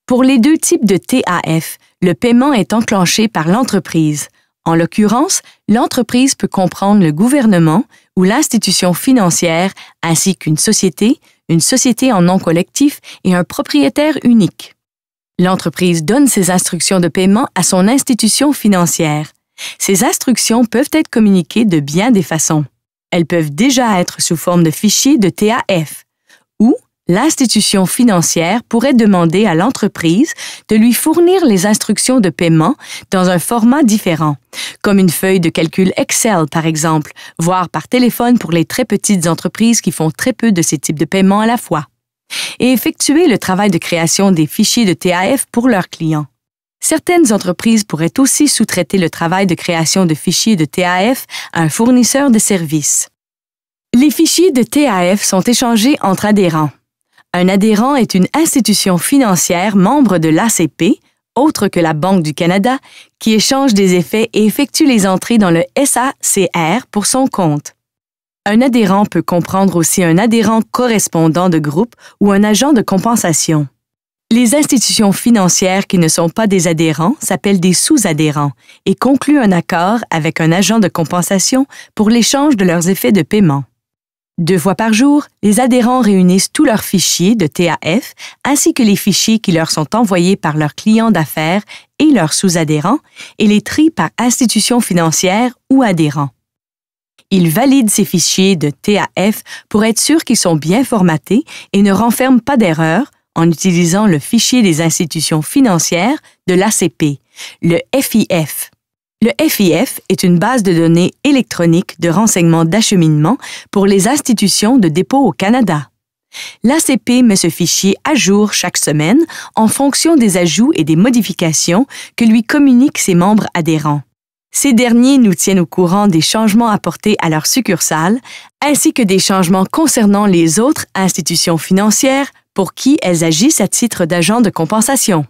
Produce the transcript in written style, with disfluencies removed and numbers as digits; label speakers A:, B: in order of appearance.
A: Pour les deux types de TAF, le paiement est enclenché par l'entreprise. En l'occurrence, l'entreprise peut comprendre le gouvernement ou l'institution financière ainsi qu'une société en nom collectif et un propriétaire unique. L'entreprise donne ses instructions de paiement à son institution financière. Ces instructions peuvent être communiquées de bien des façons. Elles peuvent déjà être sous forme de fichiers de TAF ou l'institution financière pourrait demander à l'entreprise de lui fournir les instructions de paiement dans un format différent, comme une feuille de calcul Excel par exemple, voire par téléphone pour les très petites entreprises qui font très peu de ces types de paiements à la fois, et effectuer le travail de création des fichiers de TAF pour leurs clients. Certaines entreprises pourraient aussi sous-traiter le travail de création de fichiers de TAF à un fournisseur de services. Les fichiers de TAF sont échangés entre adhérents. Un adhérent est une institution financière membre de l'ACP, autre que la Banque du Canada, qui échange des effets et effectue les entrées dans le SACR pour son compte. Un adhérent peut comprendre aussi un adhérent correspondant de groupe ou un agent de compensation. Les institutions financières qui ne sont pas des adhérents s'appellent des sous-adhérents et concluent un accord avec un agent de compensation pour l'échange de leurs effets de paiement. 2 fois par jour, les adhérents réunissent tous leurs fichiers de TAF ainsi que les fichiers qui leur sont envoyés par leurs clients d'affaires et leurs sous-adhérents et les trient par institution financière ou adhérent. Ils valident ces fichiers de TAF pour être sûrs qu'ils sont bien formatés et ne renferment pas d'erreurs en utilisant le fichier des institutions financières de l'ACP, le FIF. Le FIF est une base de données électronique de renseignements d'acheminement pour les institutions de dépôt au Canada. L'ACP met ce fichier à jour chaque semaine en fonction des ajouts et des modifications que lui communiquent ses membres adhérents. Ces derniers nous tiennent au courant des changements apportés à leur succursale, ainsi que des changements concernant les autres institutions financières pour qui elles agissent à titre d'agents de compensation.